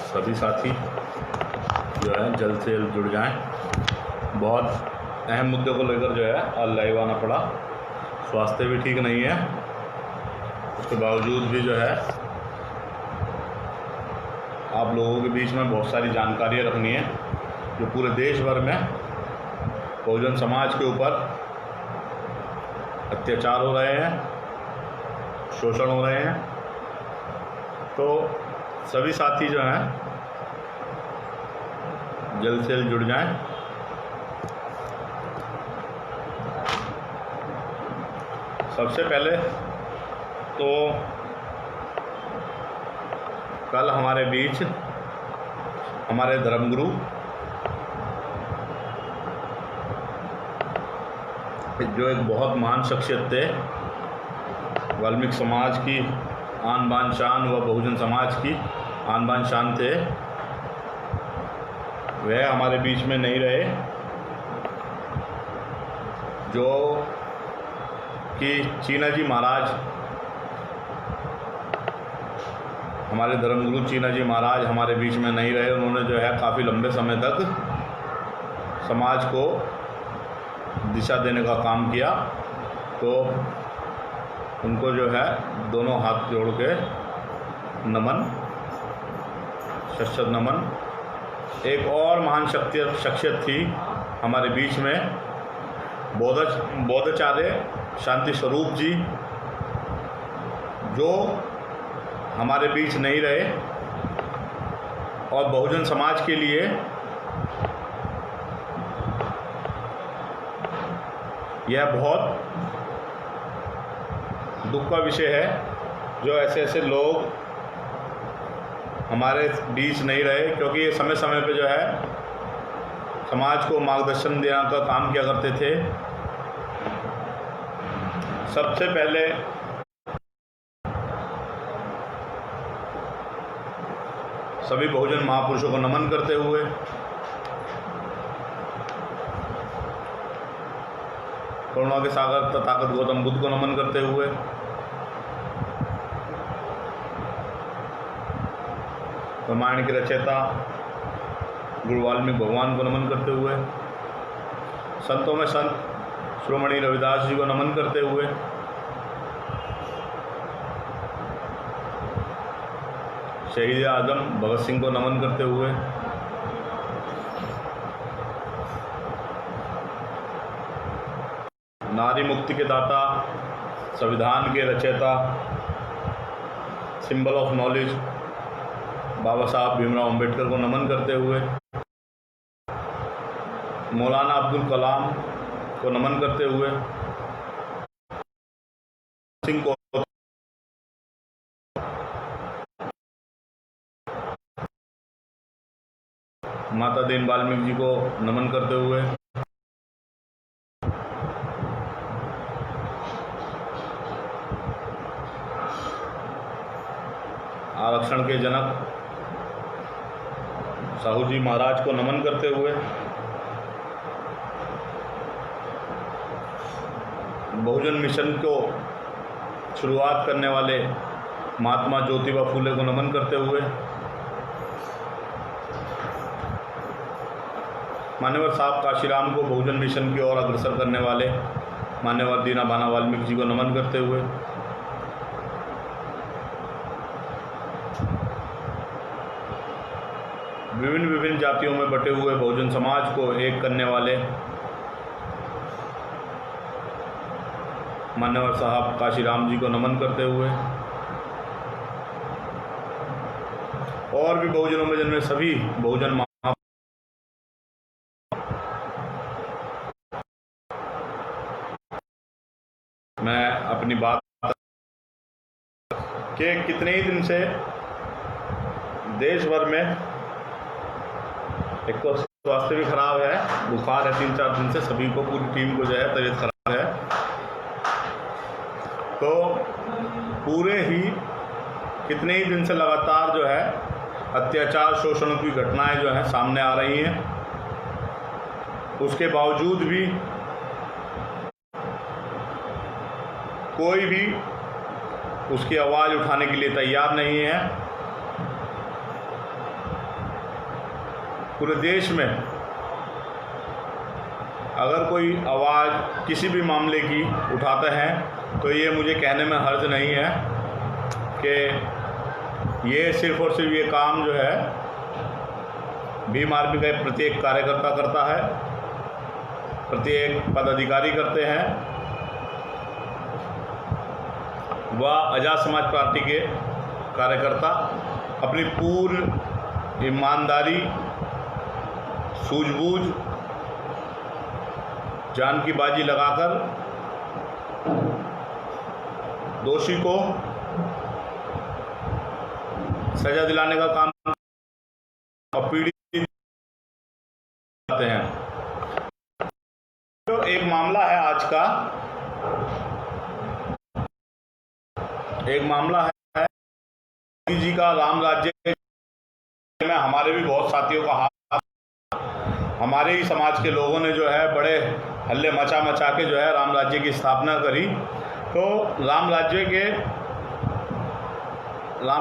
सभी साथी जो है जल्द से जल्द जुड़ जाएं। बहुत अहम मुद्दे को लेकर जो है आज लाइव आना पड़ा। स्वास्थ्य भी ठीक नहीं है, उसके बावजूद भी जो है आप लोगों के बीच में बहुत सारी जानकारियाँ रखनी है जो पूरे देश भर में बहुजन समाज के ऊपर अत्याचार हो रहे हैं, शोषण हो रहे हैं। तो सभी साथी जो हैं जल्द से जल्द जुड़ जाएं। सबसे पहले तो कल हमारे बीच हमारे धर्मगुरु जो एक बहुत महान शख्सियत थे, वाल्मीकि समाज की आन बान शान व बहुजन समाज की आन बान शान थे, वह हमारे बीच में नहीं रहे। जो कि चीना जी महाराज, हमारे धर्मगुरु चीना जी महाराज हमारे बीच में नहीं रहे। उन्होंने जो है काफ़ी लंबे समय तक समाज को दिशा देने का काम किया। तो उनको जो है दोनों हाथ जोड़ के नमन, शत नमन। एक और महान शख्सियत थी हमारे बीच में, बौद्धाचार्य शांति स्वरूप जी, जो हमारे बीच नहीं रहे और बहुजन समाज के लिए यह बहुत दुख का विषय है जो ऐसे ऐसे लोग हमारे बीच नहीं रहे, क्योंकि ये समय समय पे जो है समाज को मार्गदर्शन देने का काम किया करते थे। सबसे पहले सभी बहुजन महापुरुषों को नमन करते हुए करुणा के सागर ताकत गौतम बुद्ध को नमन करते हुए, रामायण के रचयिता गुरु वाल्मीकि भगवान को नमन करते हुए, संतों में संत शिरोमणि रविदास जी को नमन करते हुए, शहीद आजम भगत सिंह को नमन करते हुए, नारी मुक्ति के दाता, संविधान के रचयिता, सिंबल ऑफ नॉलेज बाबा साहब भीमराव अंबेडकर को नमन करते हुए, मौलाना अब्दुल कलाम को नमन करते हुए, सिंह को माता दीन वाल्मीकि जी को नमन करते हुए, आरक्षण के जनक साहू जी महाराज को नमन करते हुए, बहुजन मिशन को शुरुआत करने वाले महात्मा ज्योतिबा फूले को नमन करते हुए, मान्यवर साहब काशीराम को बहुजन मिशन की ओर अग्रसर करने वाले मान्यवर दीना बाना वाल्मीकि जी को नमन करते हुए, विभिन्न जातियों में बटे हुए बहुजन समाज को एक करने वाले मान्यवर साहब काशीराम जी को नमन करते हुए, और भी बहुजनों में जन्मे सभी बहुजन मैं अपनी बात के कितने ही दिन से देश भर में एक तो स्वास्थ्य भी खराब है, बुखार है 3-4 दिन से सभी को, पूरी टीम को जो है तबीयत खराब है। तो पूरे ही कितने ही दिन से लगातार जो है अत्याचार शोषण की घटनाएं जो हैं सामने आ रही हैं। उसके बावजूद भी कोई भी उसकी आवाज़ उठाने के लिए तैयार नहीं है। पूरे देश में अगर कोई आवाज़ किसी भी मामले की उठाते हैं तो ये मुझे कहने में हर्ज नहीं है कि ये सिर्फ़ और सिर्फ ये काम जो है भीम आर्मी का प्रत्येक कार्यकर्ता करता है, प्रत्येक पदाधिकारी करते हैं। वह आज़ाद समाज पार्टी के कार्यकर्ता अपनी पूर्ण ईमानदारी, सूझबूझ, जान की बाजी लगाकर दोषी को सजा दिलाने का काम और पीड़ित करते हैं। तो एक मामला है आज का, एक मामला है मोदी जी का राम राज्य में हमारे भी बहुत साथियों का हाथ, हमारे ही समाज के लोगों ने जो है बड़े हल्ले मचा के जो है राम राज्य की स्थापना करी। तो राम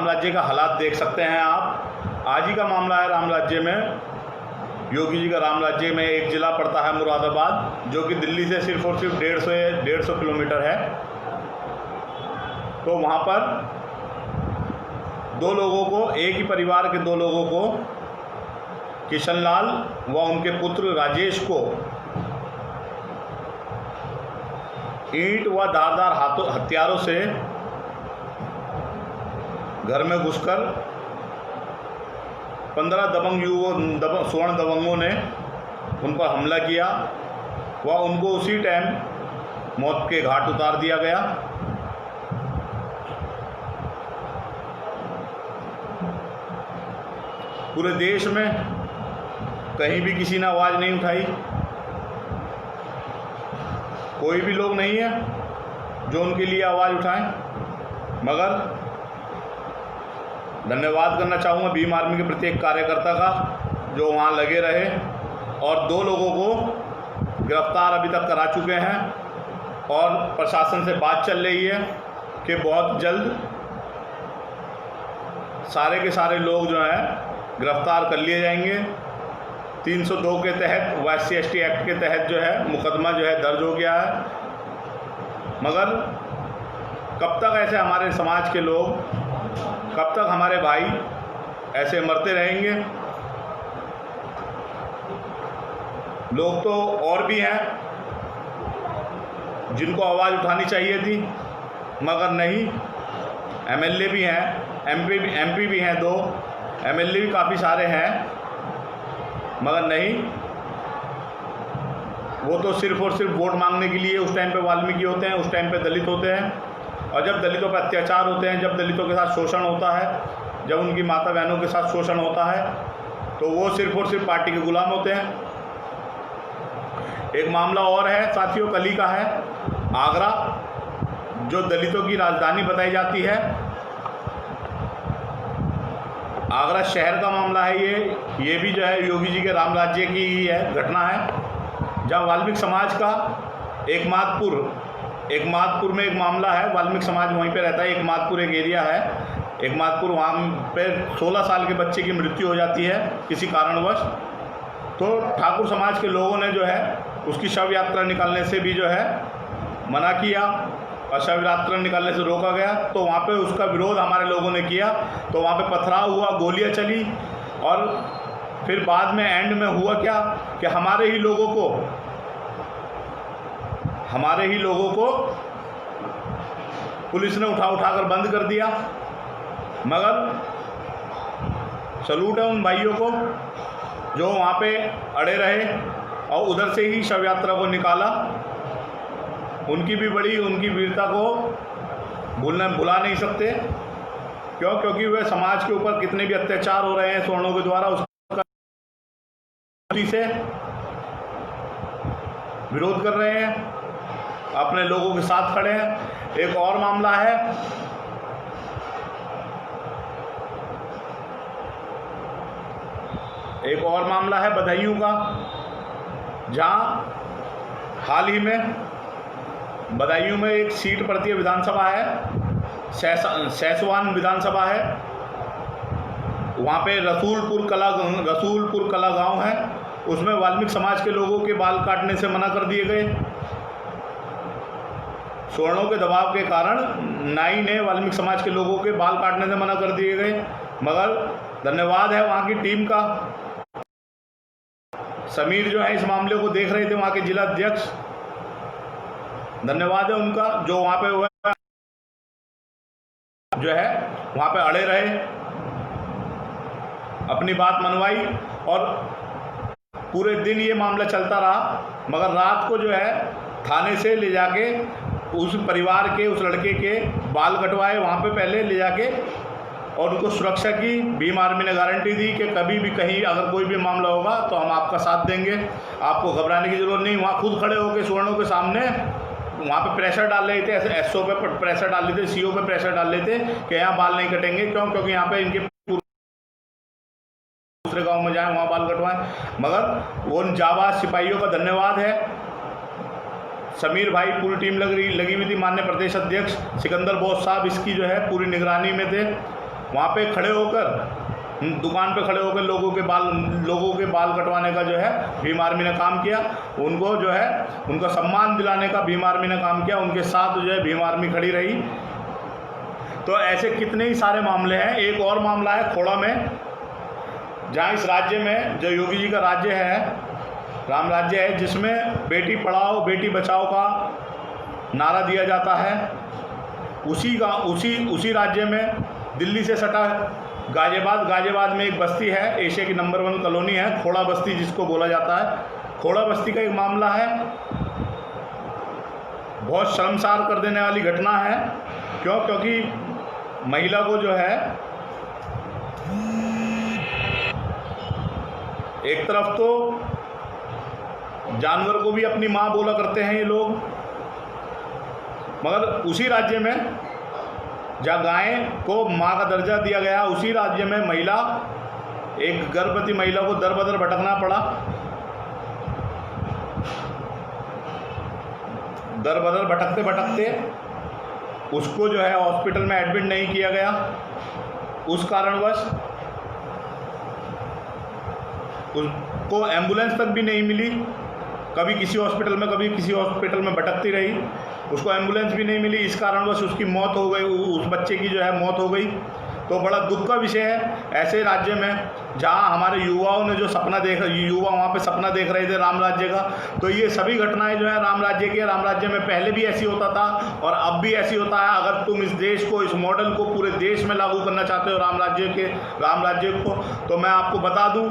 राज्य का हालात देख सकते हैं आप। आज ही का मामला है राम राज्य में, योगी जी का राम राज्य में एक ज़िला पड़ता है मुरादाबाद, जो कि दिल्ली से सिर्फ और सिर्फ 150 किलोमीटर है। तो वहाँ पर दो लोगों को, एक ही परिवार के दो लोगों को, किशनलाल व उनके पुत्र राजेश को ईंट व धारदार हथियारों से घर में घुसकर 15 स्वर्ण दबंगों ने उन पर हमला किया व उनको उसी टाइम मौत के घाट उतार दिया गया। पूरे देश में कहीं भी किसी ने आवाज़ नहीं उठाई, कोई भी लोग नहीं है जो उनके लिए आवाज़ उठाएं। मगर धन्यवाद करना चाहूँगा भीम आर्मी के प्रत्येक कार्यकर्ता का जो वहाँ लगे रहे और दो लोगों को गिरफ्तार अभी तक करा चुके हैं और प्रशासन से बात चल रही है कि बहुत जल्द सारे के सारे लोग जो हैं गिरफ्तार कर लिए जाएंगे। 302 के तहत SC/ST एक्ट के तहत जो है मुकदमा जो है दर्ज हो गया है। मगर कब तक ऐसे हमारे समाज के लोग, कब तक हमारे भाई ऐसे मरते रहेंगे? लोग तो और भी हैं जिनको आवाज़ उठानी चाहिए थी, मगर नहीं। MLA भी हैं, MP भी हैं, 2 MLA भी काफ़ी सारे हैं, मगर नहीं। वो तो सिर्फ़ और सिर्फ वोट मांगने के लिए उस टाइम पे वाल्मीकि होते हैं, उस टाइम पे दलित होते हैं। और जब दलितों पर अत्याचार होते हैं, जब दलितों के साथ शोषण होता है, जब उनकी माता बहनों के साथ शोषण होता है, तो वो सिर्फ़ और सिर्फ पार्टी के गुलाम होते हैं। एक मामला और है साथियों, कल ही का है, आगरा जो दलितों की राजधानी बताई जाती है। आगरा शहर का मामला है ये भी जो है योगी जी के राम राज्य की ही है घटना है, जहाँ वाल्मीकि समाज का एकमातपुर में एक मामला है। वाल्मीकि समाज वहीं पे रहता है। एकमातपुर एक एरिया है, एकमातपुर, वहाँ पे 16 साल के बच्चे की मृत्यु हो जाती है किसी कारणवश। तो ठाकुर समाज के लोगों ने जो है उसकी शव यात्रा निकालने से भी जो है मना किया और शव यात्रा निकालने से रोका गया। तो वहाँ पे उसका विरोध हमारे लोगों ने किया, तो वहाँ पे पथराव हुआ, गोलियाँ चली और फिर बाद में एंड में हुआ क्या कि हमारे ही लोगों को पुलिस ने उठाकर बंद कर दिया। मगर सलूट है उन भाइयों को जो वहाँ पे अड़े रहे और उधर से ही शव यात्रा को निकाला। उनकी वीरता को भुला नहीं सकते। क्योंकि वे समाज के ऊपर कितने भी अत्याचार हो रहे हैं सवर्णों के द्वारा, उसका से विरोध कर रहे हैं, अपने लोगों के साथ खड़े हैं। एक और मामला है बदायूं का, जहां हाल ही में बदायूं में एक सीट पड़ती है, विधानसभा है, सैसवान विधानसभा है। वहाँ पे रसूलपुर कला गांव है, उसमें वाल्मीकि समाज के लोगों के बाल काटने से मना कर दिए गए। सवर्णों के दबाव के कारण नाई ने वाल्मीकि समाज के लोगों के बाल काटने से मना कर दिए गए। मगर धन्यवाद है वहाँ की टीम का। समीर जो है इस मामले को देख रहे थे, वहाँ के जिला अध्यक्ष, धन्यवाद है उनका, जो वहाँ पे जो है वहाँ पे अड़े रहे, अपनी बात मनवाई और पूरे दिन ये मामला चलता रहा। मगर रात को जो है थाने से ले जाके उस परिवार के, उस लड़के के बाल कटवाए वहाँ पे पहले ले जाके, और उनको सुरक्षा की भीम आर्मी ने गारंटी दी कि कभी भी कहीं अगर कोई भी मामला होगा तो हम आपका साथ देंगे, आपको घबराने की ज़रूरत नहीं। वहाँ खुद खड़े होकर सवर्णों के सामने वहाँ पे प्रेशर डाल रहे थे, एसओ पे प्रेशर डाल रहे थे, सीओ पे प्रेशर डाल रहे थे कि यहाँ बाल नहीं कटेंगे। क्यों? क्योंकि यहाँ पे इनके दूसरे गांव में जाएं, वहाँ बाल कटवाएं। मगर वो जाबाज सिपाहियों का धन्यवाद है। समीर भाई, पूरी टीम लगी हुई थी, माननीय प्रदेश अध्यक्ष सिकंदर बोस साहब इसकी जो है पूरी निगरानी में थे। वहाँ पे खड़े होकर, दुकान पे खड़े होकर लोगों के बाल कटवाने का जो है भीम आर्मी ने काम किया। उनको जो है उनका सम्मान दिलाने का भीम आर्मी ने काम किया, उनके साथ जो है भीम आर्मी खड़ी रही। तो ऐसे कितने ही सारे मामले हैं। एक और मामला है खोड़ा में, जहाँ इस राज्य में जो योगी जी का राज्य है, राम राज्य है, जिसमें बेटी पढ़ाओ बेटी बचाओ का नारा दिया जाता है। उसी राज्य में दिल्ली से सटा गाजियाबाद में एक बस्ती है, एशिया की नंबर 1 कॉलोनी है, खोड़ा बस्ती जिसको बोला जाता है। खोड़ा बस्ती का एक मामला है, बहुत शर्मसार कर देने वाली घटना है। क्यों? क्योंकि महिला को जो है, एक तरफ तो जानवर को भी अपनी माँ बोला करते हैं ये लोग, मगर उसी राज्य में जहाँ गाय को माँ का दर्जा दिया गया, उसी राज्य में एक गर्भवती महिला को दर बदर भटकना पड़ा। दर बदर भटकते भटकते उसको जो है हॉस्पिटल में एडमिट नहीं किया गया। उस कारणवश उसको एम्बुलेंस तक भी नहीं मिली। कभी किसी हॉस्पिटल में, कभी किसी हॉस्पिटल में भटकती रही, उसको एम्बुलेंस भी नहीं मिली। इस कारणवश उसकी मौत हो गई, उस बच्चे की जो है मौत हो गई। तो बड़ा दुख का विषय है ऐसे राज्य में जहां हमारे युवाओं ने जो सपना देखा, युवा वहां पे सपना देख रहे थे राम राज्य का। तो ये सभी घटनाएं जो है राम राज्य की, राम राज्य में पहले भी ऐसी होता था और अब भी ऐसी होता है। अगर तुम इस देश को, इस मॉडल को पूरे देश में लागू करना चाहते हो राम राज्य को, तो मैं आपको बता दूं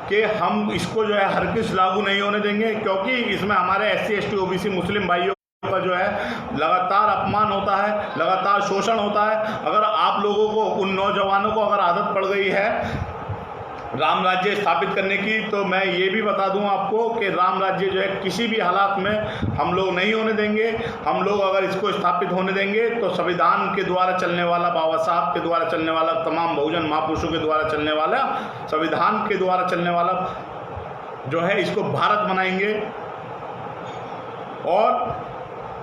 कि हम इसको जो है हरगिज़ लागू नहीं होने देंगे, क्योंकि इसमें हमारे SC ST OBC मुस्लिम भाइयों का जो है लगातार अपमान होता है, लगातार शोषण होता है। अगर आप लोगों को, उन नौजवानों को अगर आदत पड़ गई है राम राज्य स्थापित करने की, तो मैं ये भी बता दूं आपको कि राम राज्य जो है किसी भी हालात में हम लोग नहीं होने देंगे। हम लोग अगर इसको स्थापित होने देंगे तो संविधान के द्वारा चलने वाला, बाबा साहब के द्वारा चलने वाला, तमाम बहुजन महापुरुषों के द्वारा चलने वाला, संविधान के द्वारा चलने वाला जो है इसको भारत बनाएंगे और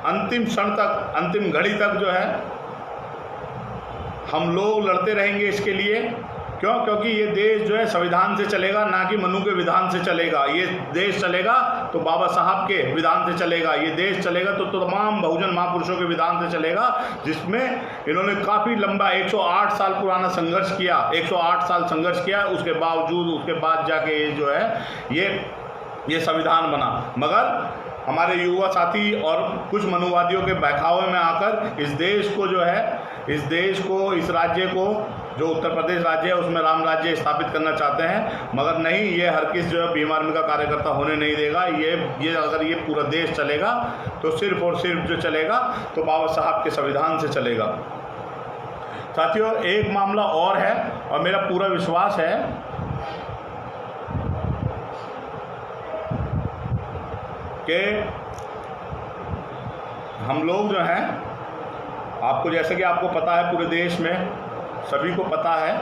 अंतिम क्षण तक, अंतिम घड़ी तक जो है हम लोग लड़ते रहेंगे इसके लिए। क्यों? क्योंकि ये देश जो है संविधान से चलेगा, ना कि मनु के विधान से चलेगा। ये देश चलेगा तो बाबा साहब के विधान से चलेगा। ये देश चलेगा तो तमाम बहुजन महापुरुषों के विधान से चलेगा, जिसमें इन्होंने काफ़ी लंबा 108 साल पुराना संघर्ष किया, 108 साल संघर्ष किया। उसके बावजूद, उसके बाद जाके ये जो है ये संविधान बना। मगर हमारे युवा साथी और कुछ मनुवादियों के बहकावे में आकर इस देश को जो है, इस देश को, इस राज्य को, जो उत्तर प्रदेश राज्य है उसमें राम राज्य स्थापित करना चाहते हैं। मगर नहीं, ये हर किस जो है भीम आर्मी का कार्यकर्ता होने नहीं देगा। ये अगर ये पूरा देश चलेगा तो सिर्फ और सिर्फ जो चलेगा तो बाबा साहब के संविधान से चलेगा। साथियों, एक मामला और है और मेरा पूरा विश्वास है कि हम लोग जो हैं, आपको जैसे कि आपको पता है, पूरे देश में सभी को पता है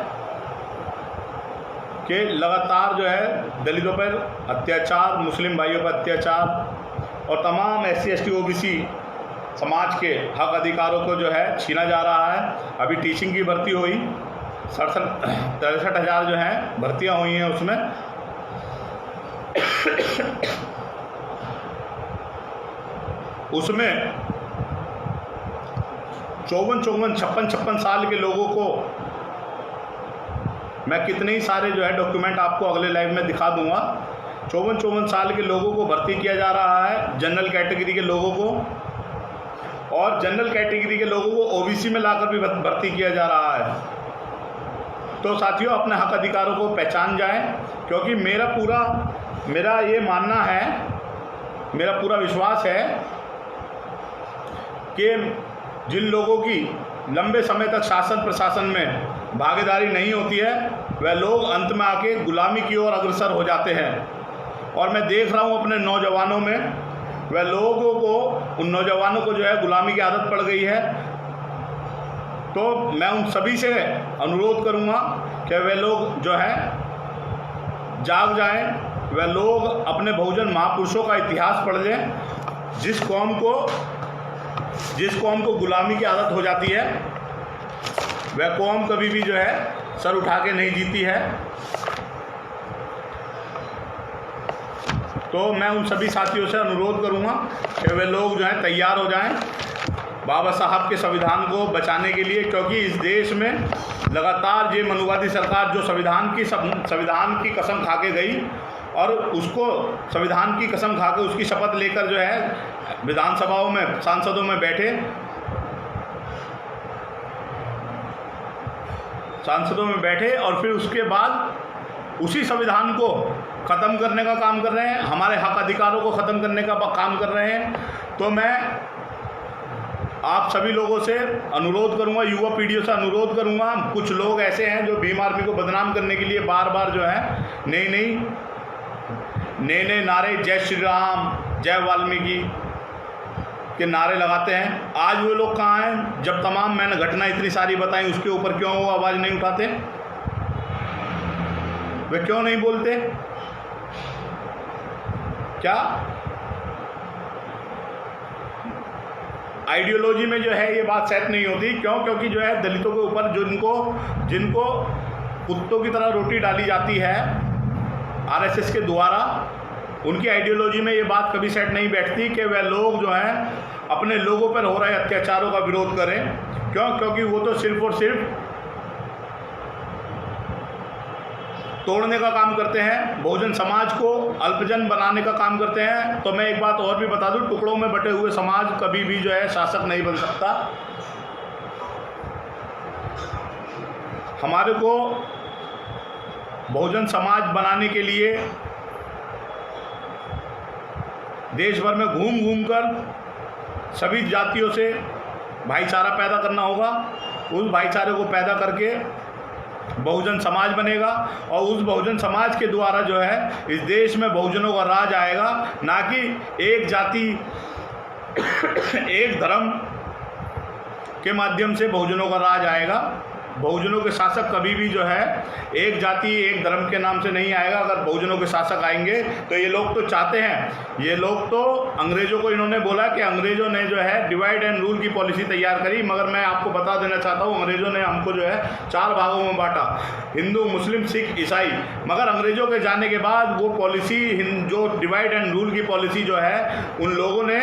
कि लगातार जो है दलितों पर अत्याचार, मुस्लिम भाइयों पर अत्याचार और तमाम SC ST OBC समाज के हक अधिकारों को जो है छीना जा रहा है। अभी टीचिंग की भर्ती हुई, 63,000 जो हैं भर्तियां हुई हैं उसमें। उसमें 54, 56 साल के लोगों को मैं कितने ही सारे जो है डॉक्यूमेंट आपको अगले लाइव में दिखा दूंगा। 54 साल के लोगों को भर्ती किया जा रहा है, जनरल कैटेगरी के लोगों को, और जनरल कैटेगरी के लोगों को ओबीसी में लाकर भी भर्ती किया जा रहा है। तो साथियों, अपने हक अधिकारों को पहचान जाएं, क्योंकि मेरा ये मानना है, मेरा पूरा विश्वास है कि जिन लोगों की लंबे समय तक शासन प्रशासन में भागीदारी नहीं होती है, वह लोग अंत में आके गुलामी की ओर अग्रसर हो जाते हैं। और मैं देख रहा हूँ अपने नौजवानों में, वह लोगों को, उन नौजवानों को जो है गुलामी की आदत पड़ गई है। तो मैं उन सभी से अनुरोध करूँगा कि वे लोग जो है जाग जाएं, वे लोग अपने बहुजन महापुरुषों का इतिहास पढ़ लें। जिस कौम को गुलामी की आदत हो जाती है, वह कौम कभी भी जो है सर उठा के नहीं जीती है। तो मैं उन सभी साथियों से अनुरोध करूंगा कि वे लोग जो हैं तैयार हो जाएं बाबा साहब के संविधान को बचाने के लिए, क्योंकि इस देश में लगातार ये मनुवादी सरकार जो संविधान की कसम खा के गई, और उसको संविधान की कसम खा के उसकी शपथ लेकर जो है विधानसभाओं में, सांसदों में बैठे, और फिर उसके बाद उसी संविधान को ख़त्म करने का काम कर रहे हैं, हमारे हक अधिकारों को ख़त्म करने का काम कर रहे हैं। तो मैं आप सभी लोगों से अनुरोध करूंगा, युवा पीढ़ियों से अनुरोध करूंगा, कुछ लोग ऐसे हैं जो भीम आर्मी को बदनाम करने के लिए बार बार जो है नए नारे, जय श्री राम, जय वाल्मीकि के नारे लगाते हैं। आज वो लोग कहाँ हैं? जब तमाम मैंने घटना इतनी सारी बताई, उसके ऊपर क्यों वो आवाज़ नहीं उठाते? वे क्यों नहीं बोलते? क्या आइडियोलॉजी में जो है ये बात सेट नहीं होती? क्यों? क्योंकि जो है दलितों के ऊपर जिनको कुत्तों की तरह रोटी डाली जाती है आरएसएस के द्वारा, उनकी आइडियोलॉजी में ये बात कभी सेट नहीं बैठती कि वह लोग जो हैं अपने लोगों पर हो रहे अत्याचारों का विरोध करें। क्यों? क्योंकि वो तो सिर्फ और सिर्फ तोड़ने का काम करते हैं, बहुजन समाज को अल्पजन बनाने का काम करते हैं। तो मैं एक बात और भी बता दूं, टुकड़ों में बटे हुए समाज कभी भी जो है शासक नहीं बन सकता। हमारे को बहुजन समाज बनाने के लिए देश भर में घूम कर सभी जातियों से भाईचारा पैदा करना होगा। उस भाईचारे को पैदा करके बहुजन समाज बनेगा, और उस बहुजन समाज के द्वारा जो है इस देश में बहुजनों का राज आएगा, ना कि एक जाति एक धर्म के माध्यम से बहुजनों का राज आएगा। बहुजनों के शासक कभी भी जो है एक जाति एक धर्म के नाम से नहीं आएगा। अगर बहुजनों के शासक आएंगे तो ये लोग तो चाहते हैं, ये लोग तो अंग्रेज़ों को इन्होंने बोला कि अंग्रेज़ों ने जो है डिवाइड एंड रूल की पॉलिसी तैयार करी, मगर मैं आपको बता देना चाहता हूँ अंग्रेज़ों ने हमको जो है 4 भागों में बांटा, हिंदू, मुस्लिम, सिख, ईसाई। मगर अंग्रेज़ों के जाने के बाद वो पॉलिसी, जो डिवाइड एंड रूल की पॉलिसी जो है, उन लोगों ने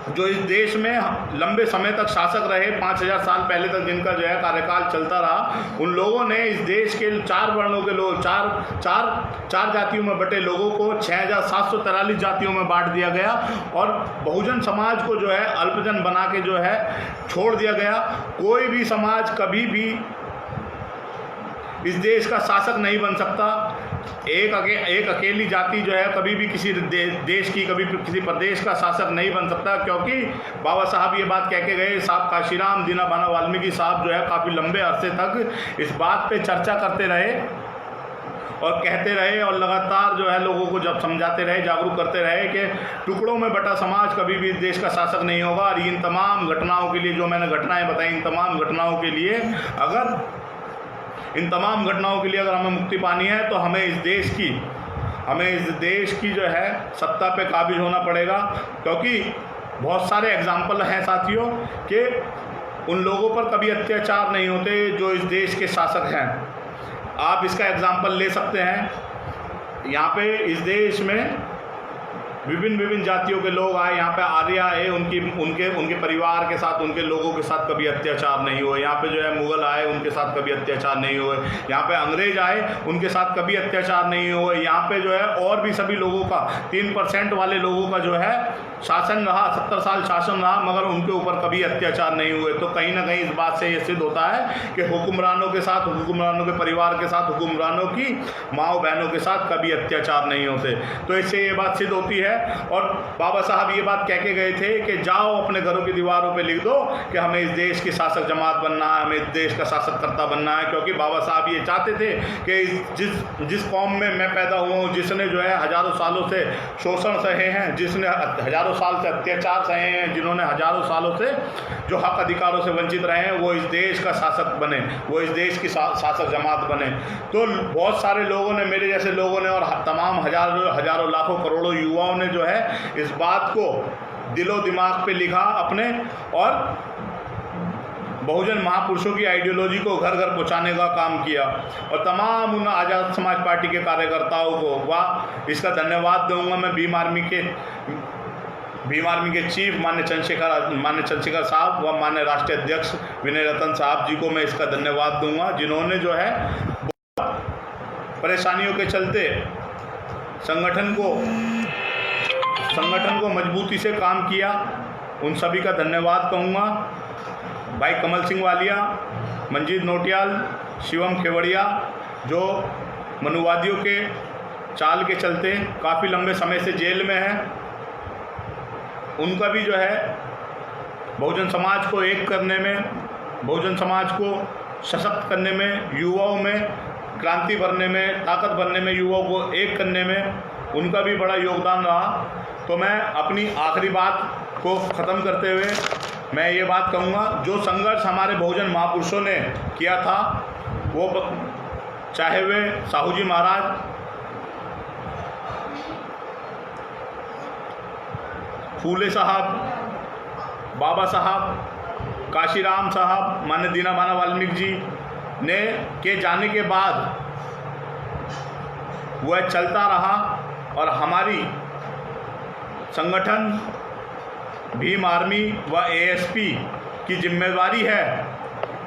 जो इस देश में लंबे समय तक शासक रहे, 5000 साल पहले तक जिनका जो है कार्यकाल चलता रहा, उन लोगों ने इस देश के 4 वर्णों के लोग, चार जातियों में बटे लोगों को 6743 जातियों में बांट दिया गया, और बहुजन समाज को जो है अल्पजन बना के जो है छोड़ दिया गया। कोई भी समाज कभी भी इस देश का शासक नहीं बन सकता। एक अकेली जाति जो है कभी भी किसी देश की, कभी किसी प्रदेश का शासक नहीं बन सकता, क्योंकि बाबा साहब ये बात कह के गए। साहब काशीराम दीनाभाना वाल्मीकि साहब जो है काफ़ी लंबे अरसे तक इस बात पे चर्चा करते रहे और कहते रहे, और लगातार जो है लोगों को जब समझाते रहे, जागरूक करते रहे कि टुकड़ों में बटा समाज कभी भी देश का शासक नहीं होगा। और इन तमाम घटनाओं के लिए, जो मैंने घटनाएँ बताई, इन तमाम घटनाओं के लिए अगर हमें मुक्ति पानी है तो हमें इस देश की जो है सत्ता पे काबिज होना पड़ेगा। क्योंकि बहुत सारे एग्जाम्पल हैं साथियों कि उन लोगों पर कभी अत्याचार नहीं होते जो इस देश के शासक हैं। आप इसका एग्जाम्पल ले सकते हैं। यहाँ पे इस देश में विभिन्न जातियों के लोग आए, यहाँ पे आर्य आए, उनके परिवार के साथ, उनके लोगों के साथ कभी अत्याचार नहीं हुए। यहाँ पे जो है मुग़ल आए, उनके साथ कभी अत्याचार नहीं हुए। यहाँ पे अंग्रेज आए, उनके साथ कभी अत्याचार नहीं हुए। यहाँ पे जो है और भी सभी लोगों का, 3% वाले लोगों का जो है शासन रहा, 70 साल शासन रहा, मगर उनके ऊपर कभी अत्याचार नहीं हुए। तो कहीं ना कहीं इस बात से ये सिद्ध होता है कि हुक्मरानों के साथ, हुक्मरानों के परिवार के साथ, हुक्मरानों की माओ बहनों के साथ कभी अत्याचार नहीं होते। तो इससे ये बात सिद्ध होती है। और बाबा साहब ये बात कह के गए थे कि जाओ अपने घरों की दीवारों पे लिख दो कि हमें इस देश की शासक जमात बनना है, हमें इस देश का शासककर्ता बनना है। क्योंकि बाबा साहब ये चाहते थे कि जिस कौम में मैं पैदा हुआ हूँ, जिसने जो है हज़ारों सालों से शोषण सहे हैं, जिसने हज़ारों साल से अत्याचार सहे हैं, जिन्होंने हज़ारों सालों से जो हक अधिकारों से वंचित रहे हैं, वो इस देश का शासक बने, वो इस देश की शासक जमात बने। तो बहुत सारे लोगों ने, मेरे जैसे लोगों ने और तमाम हज़ारों लाखों करोड़ों युवाओं ने जो है इस बात को दिलो दिमाग पे लिखा अपने, और बहुजन महापुरुषों की आइडियोलॉजी को घर घर पहुंचाने का काम किया। और तमाम उन आज़ाद समाज पार्टी के कार्यकर्ताओं को वाह, इसका धन्यवाद दूंगा मैं भीम आर्मी के चीफ माननीय चंद्रशेखर साहब व माननीय राष्ट्रीय अध्यक्ष विनय रतन साहब जी को मैं इसका धन्यवाद दूंगा, जिन्होंने जो है परेशानियों के चलते संगठन को मजबूती से काम किया। उन सभी का धन्यवाद कहूँगा। भाई कमल सिंह वालिया, मंजीत नोटियाल, शिवम खेवड़िया, जो मनुवादियों के चाल के चलते काफ़ी लंबे समय से जेल में हैं, उनका भी जो है बहुजन समाज को एक करने में, बहुजन समाज को सशक्त करने में, युवाओं में क्रांति भरने में, ताकत भरने में, युवाओं को एक करने में उनका भी बड़ा योगदान रहा। तो मैं अपनी आखिरी बात को ख़त्म करते हुए मैं ये बात कहूँगा, जो संघर्ष हमारे बहुजन महापुरुषों ने किया था, वो चाहे वे साहू जी महाराज, फूले साहब, बाबा साहब, काशीराम साहब, माननीय दीनदयाल वाल्मीकि जी ने के जाने के बाद वह चलता रहा। और हमारी संगठन भीम आर्मी व एएसपी की जिम्मेवारी है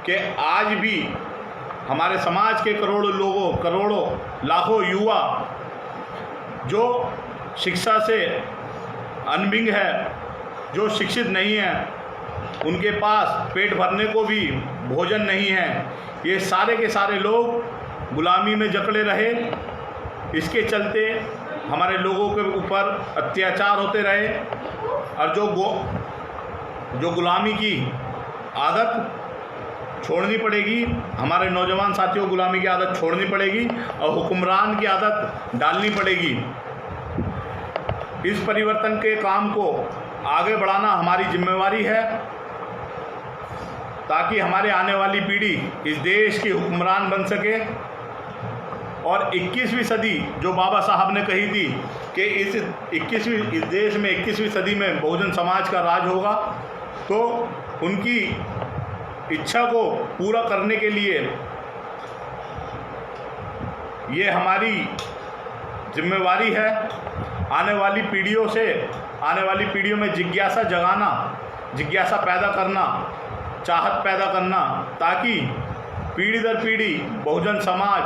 कि आज भी हमारे समाज के करोड़ों लाखों युवा जो शिक्षा से अनभिज्ञ है, जो शिक्षित नहीं है, उनके पास पेट भरने को भी भोजन नहीं है, ये सारे के सारे लोग गुलामी में जकड़े रहे। इसके चलते हमारे लोगों के ऊपर अत्याचार होते रहे। और जो गुलामी की आदत छोड़नी पड़ेगी, हमारे नौजवान साथियों, गुलामी की आदत छोड़नी पड़ेगी और हुक्मरान की आदत डालनी पड़ेगी। इस परिवर्तन के काम को आगे बढ़ाना हमारी जिम्मेवारी है, ताकि हमारे आने वाली पीढ़ी इस देश की हुक्मरान बन सके। और 21वीं सदी जो बाबा साहब ने कही थी कि इस देश में 21वीं सदी में बहुजन समाज का राज होगा, तो उनकी इच्छा को पूरा करने के लिए ये हमारी जिम्मेवारी है। आने वाली पीढ़ियों में जिज्ञासा जगाना, जिज्ञासा पैदा करना, चाहत पैदा करना, ताकि पीढ़ी दर पीढ़ी बहुजन समाज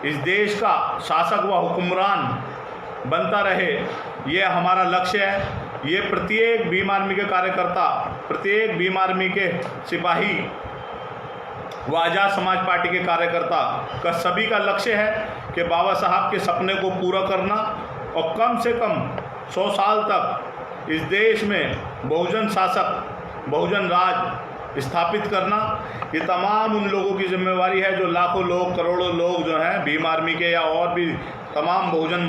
इस देश का शासक व हुक्मरान बनता रहे। ये हमारा लक्ष्य है। ये प्रत्येक भीम आर्मी के कार्यकर्ता, प्रत्येक भीम आर्मी के सिपाही व आज़ाद समाज पार्टी के कार्यकर्ता का सभी का लक्ष्य है कि बाबा साहब के सपने को पूरा करना और कम से कम 100 साल तक इस देश में बहुजन शासक, बहुजन राज स्थापित करना। ये तमाम उन लोगों की जिम्मेवारी है जो लाखों लोग, करोड़ों लोग जो हैं भीम आर्मी के या और भी तमाम बहुजन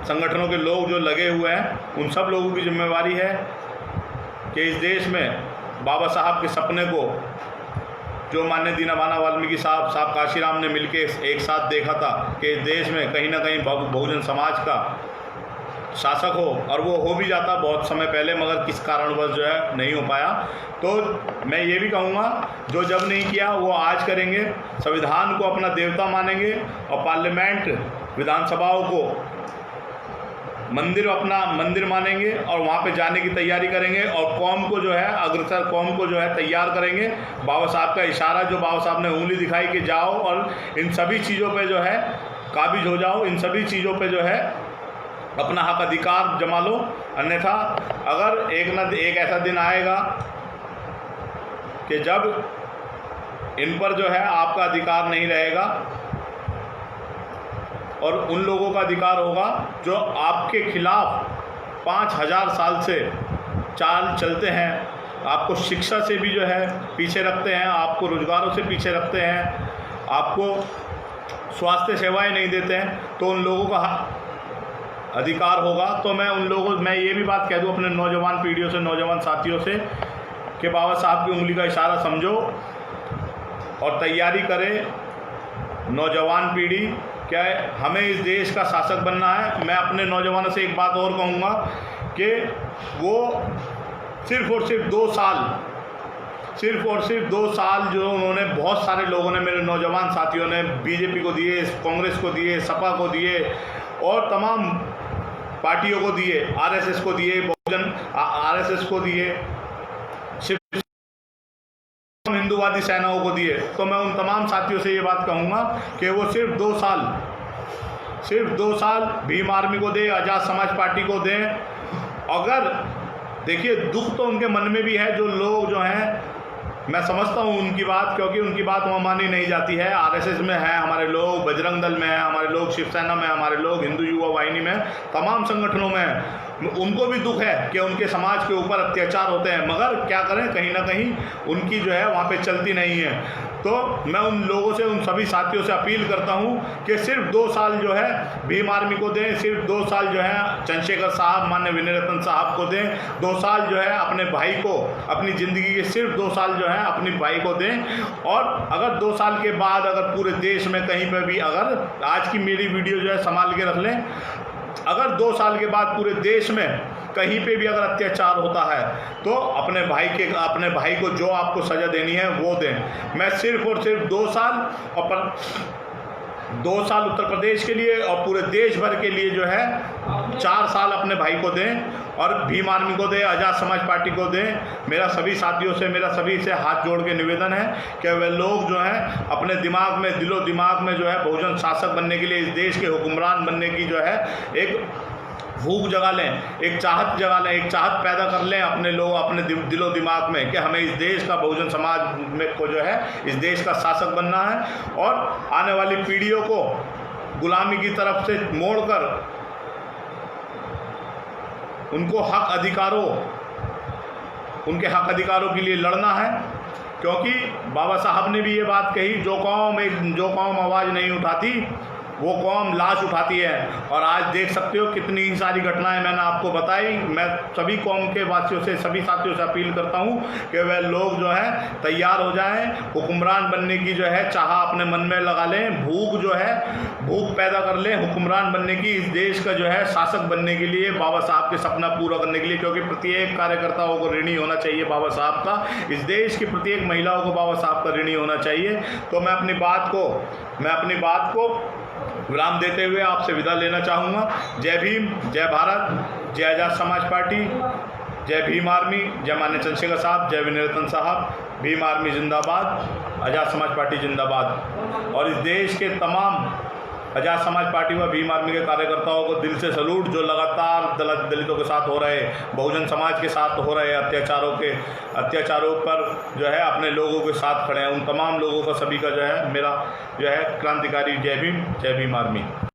संगठनों के लोग जो लगे हुए हैं, उन सब लोगों की जिम्मेवारी है कि इस देश में बाबा साहब के सपने को, जो माननीय दीनदयाल वाल्मीकि साहब काशीराम ने मिलकर एक साथ देखा था कि इस देश में कहीं ना कहीं बहुजन समाज का शासक हो, और वो हो भी जाता बहुत समय पहले, मगर किस कारणवश जो है नहीं हो पाया। तो मैं ये भी कहूँगा, जो जब नहीं किया वो आज करेंगे। संविधान को अपना देवता मानेंगे और पार्लियामेंट, विधानसभाओं को अपना मंदिर मानेंगे और वहाँ पे जाने की तैयारी करेंगे, और कौम को जो है, अग्रसर कौम को जो है तैयार करेंगे। बाबा साहब का इशारा, जो बाबा साहब ने उंगली दिखाई कि जाओ और इन सभी चीज़ों पे जो है काबिज हो जाओ, इन सभी चीज़ों पे जो है अपना हक अधिकार जमा लो। अन्यथा अगर एक ऐसा दिन आएगा कि जब इन पर जो है आपका अधिकार नहीं रहेगा और उन लोगों का अधिकार होगा जो आपके खिलाफ 5000 साल से चाल चलते हैं, आपको शिक्षा से भी जो है पीछे रखते हैं, आपको रोजगारों से पीछे रखते हैं, आपको स्वास्थ्य सेवाएं नहीं देते हैं, तो उन लोगों का अधिकार होगा। तो मैं ये भी बात कह दूं अपने नौजवान पीढ़ियों से, नौजवान साथियों से, कि बाबा साहब की उंगली का इशारा समझो और तैयारी करें। नौजवान पीढ़ी, क्या है, हमें इस देश का शासक बनना है। मैं अपने नौजवानों से एक बात और कहूँगा कि वो सिर्फ़ और सिर्फ 2 साल जो उन्होंने, बहुत सारे लोगों ने, मेरे नौजवान साथियों ने बीजेपी को दिए, कांग्रेस को दिए, सपा को दिए और तमाम पार्टियों को दिए, आरएसएस को दिए, आरएसएस को दिए, हिंदूवादी सेनाओं को दिए। तो मैं उन तमाम साथियों से ये बात कहूँगा कि वो सिर्फ 2 साल भीम आर्मी को दें, आज़ाद समाज पार्टी को दें। अगर देखिए, दुख तो उनके मन में भी है, जो लोग जो हैं, मैं समझता हूँ उनकी बात, क्योंकि उनकी बात वहाँ मानी नहीं जाती है। आरएसएस में है हमारे लोग, बजरंग दल में है हमारे लोग, शिवसेना में हमारे लोग, हिंदू युवा वाहिनी में, तमाम संगठनों में उनको भी दुख है कि उनके समाज के ऊपर अत्याचार होते हैं, मगर क्या करें, कहीं ना कहीं उनकी जो है वहाँ पे चलती नहीं है। तो मैं उन लोगों से, उन सभी साथियों से अपील करता हूँ कि सिर्फ 2 साल जो है भीम आर्मी को दें, सिर्फ 2 साल जो है चंद्रशेखर साहब, माननीय विनय रतन साहब को दें, 2 साल जो है अपने भाई को, अपनी ज़िंदगी के सिर्फ 2 साल जो है अपने भाई को दें। और अगर 2 साल के बाद अगर पूरे देश में कहीं पर भी, अगर आज की मेरी वीडियो जो है संभाल के रख लें, अगर 2 साल के बाद पूरे देश में कहीं पे भी अगर अत्याचार होता है तो अपने भाई को जो आपको सज़ा देनी है वो दें। मैं सिर्फ और सिर्फ 2 साल और 2 साल उत्तर प्रदेश के लिए और पूरे देश भर के लिए जो है 4 साल अपने भाई को दें, और भीम आर्मी को दें, आज़ाद समाज पार्टी को दें। मेरा सभी साथियों से, मेरा सभी से हाथ जोड़ के निवेदन है कि वे लोग जो हैं अपने दिमाग में, दिलो दिमाग में जो है बहुजन शासक बनने के लिए, इस देश के हुक्मरान बनने की जो है एक भूख जगा लें, एक चाहत जगा लें, एक चाहत पैदा कर लें अपने लोग, अपने दिलो दिमाग में, कि हमें इस देश का, बहुजन समाज में को जो है इस देश का शासक बनना है और आने वाली पीढ़ियों को गुलामी की तरफ से मोड़कर उनको उनके हक अधिकारों के लिए लड़ना है। क्योंकि बाबा साहब ने भी ये बात कही, जो कौम आवाज़ नहीं उठाती वो कौम लाश उठाती है। और आज देख सकते हो कितनी सारी घटनाएं मैंने आपको बताई। मैं सभी कौम के वासियों से, सभी साथियों से अपील करता हूं कि वह लोग जो है तैयार हो जाएं, हुक्मरान बनने की जो है चाह अपने मन में लगा लें, भूख पैदा कर लें हुक्मरान बनने की, इस देश का जो है शासक बनने के लिए, बाबा साहब के सपना पूरा करने के लिए। क्योंकि प्रत्येक कार्यकर्ताओं को ऋणी होना चाहिए बाबा साहब का, इस देश की प्रत्येक महिलाओं को बाबा साहब का ऋणी होना चाहिए। तो मैं अपनी बात को विराम देते हुए आपसे विदा लेना चाहूँगा। जय भीम, जय भारत, जय आज़ाद समाज पार्टी, जय भीम आर्मी, जय माननीय चंद्रशेखर साहब, जय विनय रतन साहब। भीम आर्मी जिंदाबाद, आज़ाद समाज पार्टी जिंदाबाद। और इस देश के तमाम आज़ाद समाज पार्टी व भीम आर्मी के कार्यकर्ताओं को दिल से सैल्यूट, जो लगातार दलितों के साथ हो रहे, बहुजन समाज के साथ हो रहे अत्याचारों पर जो है अपने लोगों के साथ खड़े हैं। उन तमाम लोगों का, सभी का जो है मेरा जो है क्रांतिकारी जय भीम आर्मी।